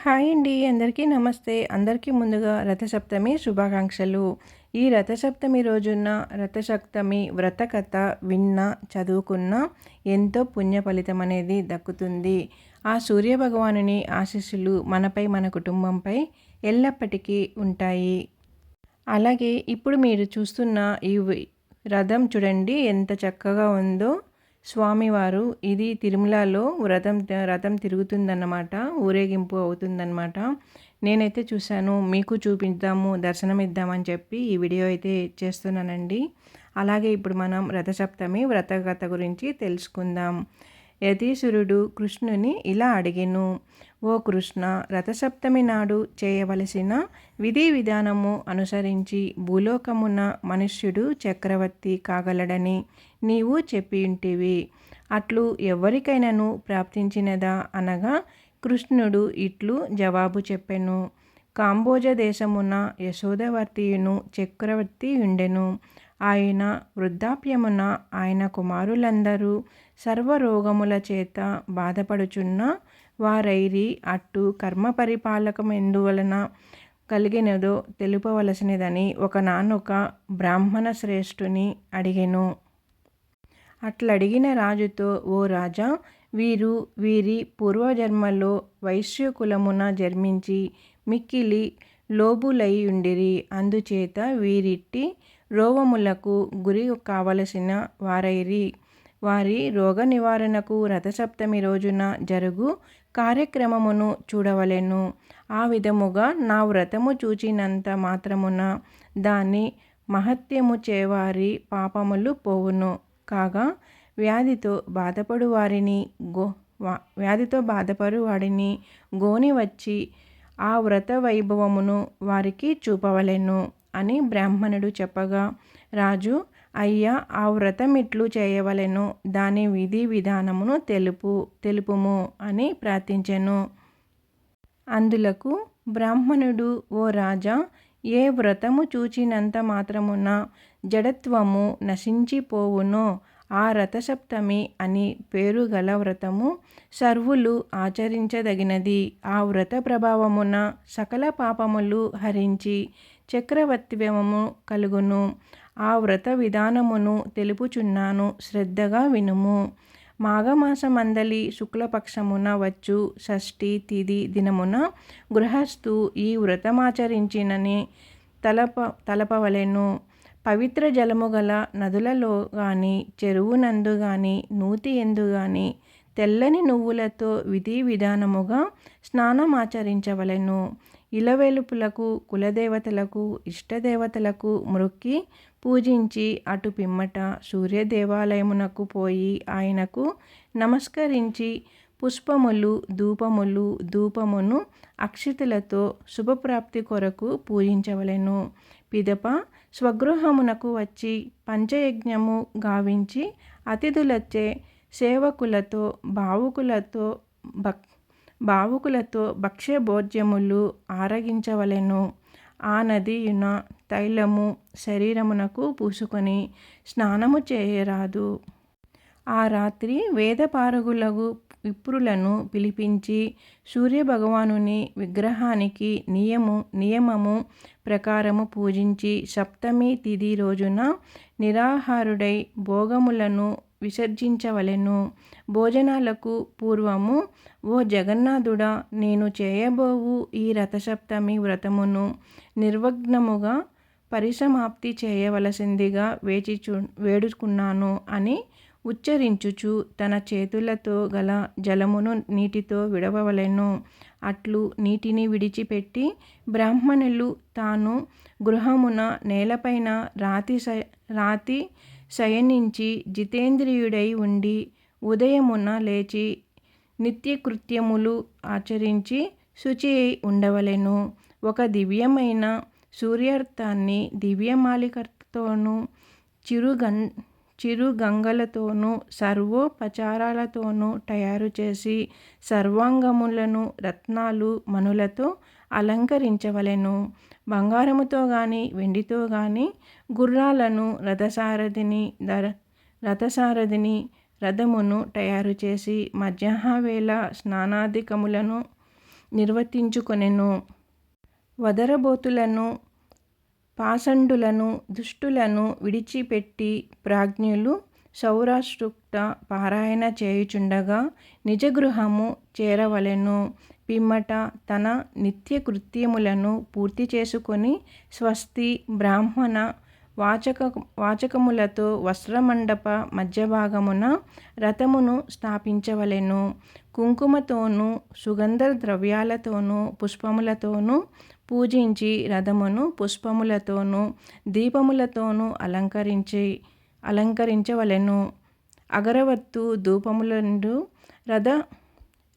Hi అండి. అందరికీ నమస్తే. అందరికీ ముందుగా రథసప్తమి శుభాకాంక్షలు. ఈ రథసప్తమి రోజున రథసప్తమి వ్రత కథ విన్నా, చదువుకున్నా ఎంతో పుణ్య ఫలితం అనేది దక్కుతుంది. ఆ సూర్యభగవానుని ఆశీస్సులు మనపై, మన కుటుంబంపై ఎల్లప్పటికీ ఉంటాయి. అలాగే ఇప్పుడు మీరు చూస్తున్న ఈ రథం చూడండి ఎంత చక్కగా ఉందో. స్వామివారు ఇది తిరుమలలో రథం తిరుగుతుందన్నమాట. ఊరేగింపు అవుతుందన్నమాట. నేనైతే చూశాను. మీకు చూపిద్దాము, దర్శనమిద్దామని చెప్పి ఈ వీడియో అయితే చేస్తున్నానండి. అలాగే ఇప్పుడు మనం రథసప్తమి వ్రతకథ గురించి తెలుసుకుందాం. యతీసురుడు కృష్ణుని ఇలా అడిగెను, ఓ కృష్ణ, రథసప్తమి నాడు చేయవలసిన విధి విధానము అనుసరించి భూలోకమున మనుష్యుడు చక్రవర్తి కాగలడని నీవు చెప్పియుంటివి. అట్లు ఎవరికైనాను ప్రాప్తించినదా అనగా కృష్ణుడు ఇట్లు జవాబు చెప్పెను. కాంబోజ దేశమున యశోదవర్తియును చక్రవర్తి ఉండెను. ఆయన వృద్ధాప్యమున ఆయన కుమారులందరూ సర్వరోగముల చేత బాధపడుచున్న వారైరి. అట్టు కర్మ పరిపాలకం ఎందువలన కలిగినదో తెలుపవలసినదని ఒకనానొక బ్రాహ్మణ శ్రేష్ఠుని అడిగెను. అట్లడిగిన రాజుతో, ఓ రాజా, వీరు వీరి పూర్వజన్మలో వైశ్యకులమున జన్మించి మిక్కిలి లోబులైయుండిరి. అందుచేత వీరిట్టి రోగములకు గురి కావలసిన వారైరి. వారి రోగ నివారణకు రథసప్తమి రోజున జరుగు కార్యక్రమమును చూడవలెను. ఆ విధముగా నా వ్రతము చూచినంత మాత్రమున దాని మహత్యము చేవారి పాపములు పోవును. కాగా వ్యాధితో బాధపడు వాడిని గోని వచ్చి ఆ వ్రత వైభవమును వారికి చూపవలెను అని బ్రాహ్మణుడు చెప్పగా, రాజు, అయ్యా, ఆ వ్రతమిట్లు చేయవలెను, దాని విధి విధానమును తెలుపుము అని ప్రార్థించెను. అందులకు బ్రాహ్మణుడు, ఓ రాజా, ఏ వ్రతము చూచినంత మాత్రమున జడత్వము నశించిపోవునో ఆ రథసప్తమి అని పేరు గల వ్రతము సర్వులు ఆచరించదగినది. ఆ వ్రత ప్రభావమున సకల పాపములు హరించి చక్రవర్తిత్వము కలుగును. ఆ వ్రత విధానమును తెలుపుచున్నాను, శ్రద్ధగా వినుము. మాఘమాసమందలి శుక్లపక్షమున వచ్చు షష్ఠి తిథి దినమున గృహస్థు ఈ వ్రతమాచరించినని తలపవలెను. పవిత్ర జలము గల నదులలో గాని, చెరువునందు గాని, నూతి ఎందు గాని తెల్లని నువ్వులతో విధి విధానముగా స్నానమాచరించవలెను. ఇలవెలుపులకు, కులదేవతలకు, ఇష్టదేవతలకు మ్రొక్కి పూజించి అటు పిమ్మట సూర్యదేవాలయమునకు పోయి ఆయనకు నమస్కరించి పుష్పములు, ధూపమును, అక్షితులతో శుభప్రాప్తి కొరకు పూజించవలెను. పిదప స్వగృహమునకు వచ్చి పంచయజ్ఞము గావించి అతిథులచే సేవకులతో భావుకులతో భక్ష్యభోజ్యములు ఆరగించవలెను. ఆ నదియున తైలము శరీరమునకు పూసుకొని స్నానము చేయరాదు. ఆ రాత్రి వేదపారగులగు విప్రులను పిలిపించి సూర్యభగవానుని విగ్రహానికి నియమము ప్రకారము పూజించి సప్తమి తిథి రోజున నిరాహారుడై భోగములను విసర్జించవలెను. భోజనాలకు పూర్వము, ఓ జగన్నాథుడా, నేను చేయబోవు ఈ రథసప్తమి వ్రతమును నిర్విఘ్నముగా పరిసమాప్తి చేయవలసిందిగా వేడుకున్నాను అని ఉచ్చరించుచు తన చేతులతో గల జలమును నీటితో విడవవలెను. అట్లు నీటిని విడిచిపెట్టి బ్రాహ్మణులు తాను గృహమున నేలపైన రాతి శయనించి జితేంద్రియుడై ఉండి ఉదయమున లేచి నిత్యకృత్యములు ఆచరించి శుచి అయి ఉండవలెను. ఒక దివ్యమైన సూర్యార్థాన్ని దివ్యమాలికతోనూ చిరుగంగలతోనూ సర్వోపచారాలతోనూ తయారు చేసి సర్వాంగములను రత్నాలు మణులతో అలంకరించవలెను. బంగారముతో గాని వెండితో గాని గుర్రాలను, రథసారథిని రథమును తయారు చేసి మధ్యాహ్నవేళ స్నానాధికములను నిర్వర్తించుకొనెను. వదరబోతులను, పాషండులను, దుష్టులను విడిచిపెట్టి ప్రాజ్ఞులు సౌరాసూక్త పారాయణ చేయుచుండగా నిజగృహము చేరవలెను. పిమ్మట తన నిత్యకృత్యములను పూర్తి చేసుకొని స్వస్తి బ్రాహ్మణ వాచకములతో వస్త్రమండప మధ్యభాగమున రథమును స్థాపించవలెను. కుంకుమతోనూ సుగంధ ద్రవ్యాలతోనూ పుష్పములతోనూ పూజించి రథమును పుష్పములతోనూ దీపములతోనూ అలంకరించవలెను. అగరవత్తు ధూపములందు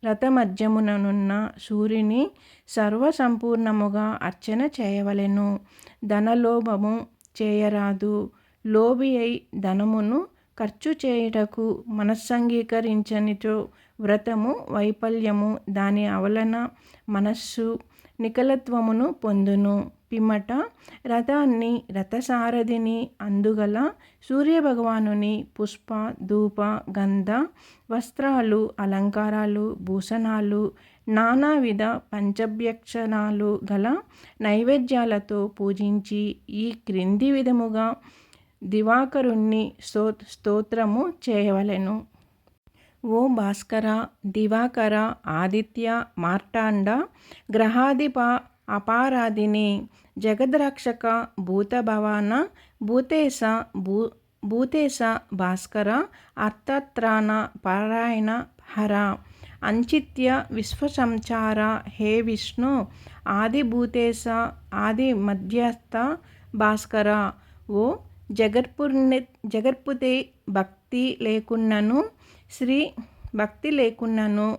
రథమధ్యముననున్న సూర్యుని సర్వసంపూర్ణముగా అర్చన చేయవలెను. ధనలోభము చేయరాదు. లోభి అయి ధనమును ఖర్చు చేయుటకు మనస్సంగీకరించనిచో వ్రతము వైఫల్యము, దాని అవలన మనస్సు నికలత్వమును పొందును. పిమ్మట రథాన్ని, రథసారథిని, అందుగల సూర్యభగవానుని పుష్ప ధూప గంధ వస్త్రాలు, అలంకారాలు, భూషణాలు, నానావిధ పంచభక్షణాలు గల నైవేద్యాలతో పూజించి ఈ క్రింది విధముగా దివాకరుణ్ణి స్తోత్రము చేయవలెను. ఓ భాస్కర, దివాకర, ఆదిత్య, మార్తాండ, గ్రహాధిప, అపారాధిని, జగద్రక్షక, భూతభవాన, భూతేశ, భాస్కర, అర్థత్రాణ పారాయణ హర, అంచిత్య విశ్వసంచార, హే విష్ణు, ఆదిభూతేశ, ఆది మధ్యస్థ భాస్కర. ఓ జగత్పతే, భక్తి లేకున్నను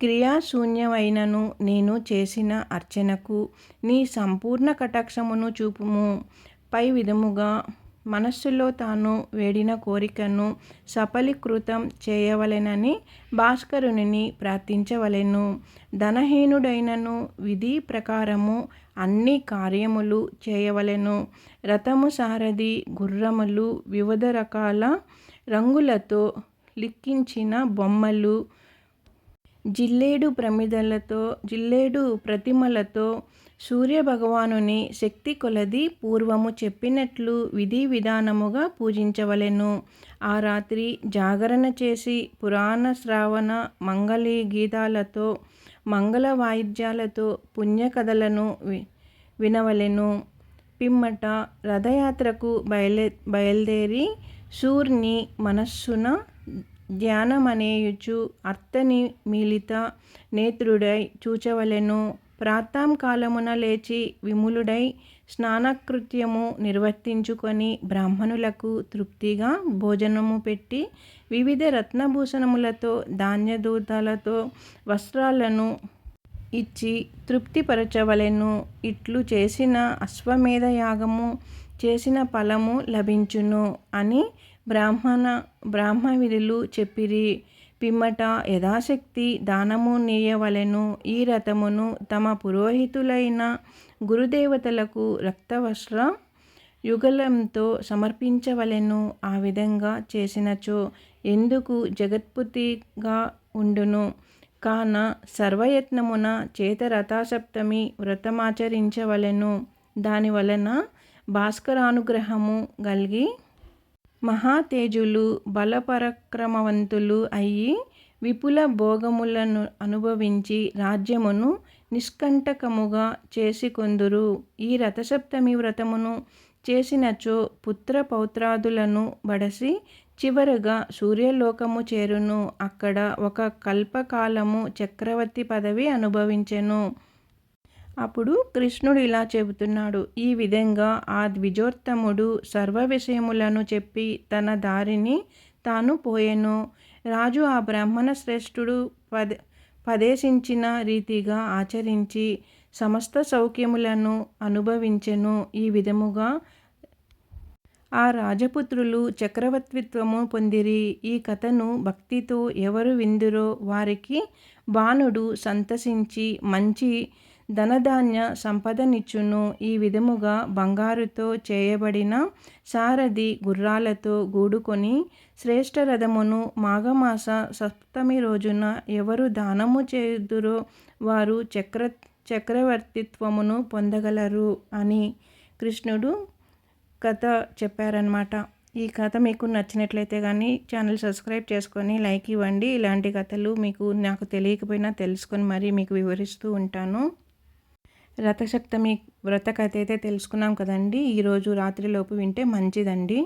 క్రియాశూన్యమైనను నేను చేసిన అర్చనకు నీ సంపూర్ణ కటాక్షమును చూపుము. పై విధముగా మనస్సులో తాను వేడిన కోరికను సఫలీకృతం చేయవలెనని భాస్కరుని ప్రార్థించవలెను. ధనహీనుడైనను విధి ప్రకారము అన్ని కార్యములు చేయవలెను. రథము, సారథి, గుర్రములు, వివిధ రకాల రంగులతో లిఖించిన బొమ్మలు, జిల్లేడు ప్రతిమలతో సూర్యభగవానుని శక్తి కొలది పూర్వము చెప్పినట్లు విధి విధానముగా పూజించవలెను. ఆ రాత్రి జాగరణ చేసి పురాణ శ్రావణ మంగళీ గీతాలతో, మంగళ వాయిద్యాలతో పుణ్యకథలను వినవలెను. పిమ్మట రథయాత్రకు బయలుదేరి సూర్ని మనస్సున ధ్యానమనేయుచు అర్థని మీలిత నేత్రుడై చూచవలెను. ప్రాతఃకాలమున లేచి విమలుడై స్నానకృత్యము నిర్వర్తించుకొని బ్రాహ్మణులకు తృప్తిగా భోజనము పెట్టి వివిధ రత్నభూషణములతో ధాన్యదూతాలతో వస్త్రాలను ఇచ్చి తృప్తిపరచవలెను. ఇట్లు చేసిన అశ్వమేధ యాగము చేసిన ఫలము లభించును అని బ్రాహ్మవిధులు చెప్పిరి. పిమ్మట యథాశక్తి దానము నీయవలెను. ఈ రథమును తమ పురోహితులైన గురుదేవతలకు రక్తవస్త్ర యుగళంతో సమర్పించవలెను. ఆ విధంగా చేసినచో ఎందుకు జగత్పతిగా ఉండును. కాన సర్వయత్నమున చేత రథసప్తమి వ్రతమాచరించవలెను. దానివలన భాస్కరానుగ్రహము గలిగి మహాతేజులు, బలపరాక్రమవంతులు అయి విపుల భోగములను అనుభవించి రాజ్యమును నిష్కంటకముగా చేసుకొందురు. ఈ రథసప్తమి వ్రతమును చేసినచో పుత్ర పౌత్రాదులను బడసి చివరగా సూర్యలోకము చేరును. అక్కడ ఒక కల్పకాలము చక్రవర్తి పదవి అనుభవించెను. అప్పుడు కృష్ణుడు ఇలా చెబుతున్నాడు. ఈ విధంగా ఆ ద్విజోత్తముడు సర్వ విషయములను చెప్పి తన దారిని తాను పోయెను. రాజు ఆ బ్రాహ్మణ శ్రేష్ఠుడు పదేశించిన రీతిగా ఆచరించి సమస్త సౌఖ్యములను అనుభవించెను. ఈ విధముగా ఆ రాజపుత్రులు చక్రవర్తిత్వము పొందిరి. ఈ కథను భక్తితో ఎవరు విందురో వారికి బాణుడు సంతసించి మంచి ధనధాన్య సంపదనిచ్చును. ఈ విధముగా బంగారుతో చేయబడిన సారథి గుర్రాలతో గూడుకొని శ్రేష్ఠ రథమును మాఘమాస సప్తమి రోజున ఎవరు దానము చేయుదురో వారు చక్రవర్తిత్వమును పొందగలరు అని కృష్ణుడు కథ చెప్పారనమాట. ఈ కథ మీకు నచ్చినట్లయితే కానీ ఛానల్ సబ్స్క్రైబ్ చేసుకొని లైక్ ఇవ్వండి. ఇలాంటి కథలు మీకు నాకు తెలియకపోయినా తెలుసుకొని మరీ మీకు వివరిస్తూ ఉంటాను. రథసప్తమి వ్రత కథ అయితే తెలుసుకున్నాం కదండి. ఈరోజు రాత్రిలోపు వింటే మంచిదండి.